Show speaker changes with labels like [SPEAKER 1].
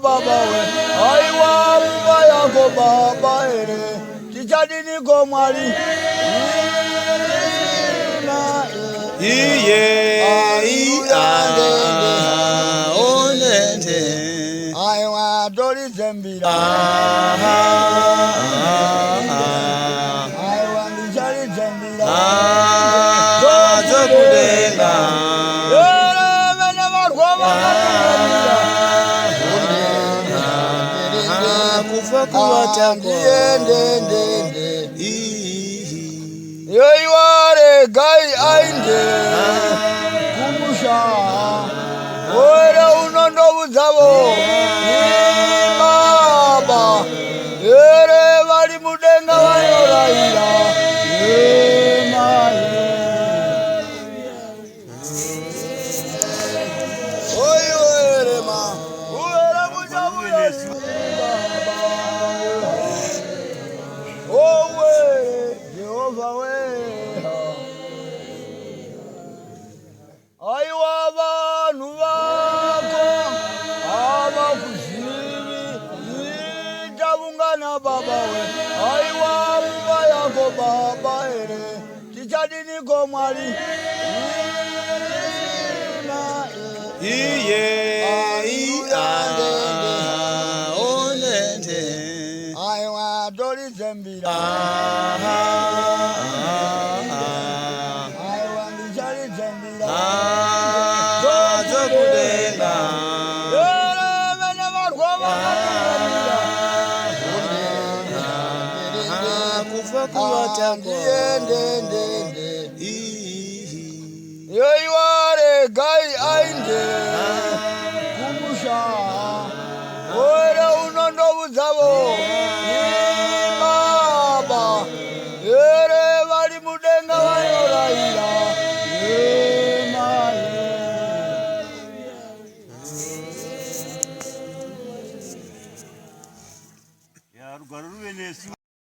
[SPEAKER 1] Baba we aiwa mba yako baba ere tichadini ko mwali
[SPEAKER 2] iye onende
[SPEAKER 1] aiwa dori zembira aiwa Ndicharidza mbira
[SPEAKER 2] zokudenga
[SPEAKER 1] yoiware gai ainde kumusha ore unondo budzavo baba ere vari mudenga vayoraira Baba we aiwa mba yako baba ere tichadini ko mwali
[SPEAKER 2] iye onende
[SPEAKER 1] aiwa dori zembira aiwa Ndicharidza mbira
[SPEAKER 2] zokudenga
[SPEAKER 1] yoiware gai ainde kumusha ore unondo budzavo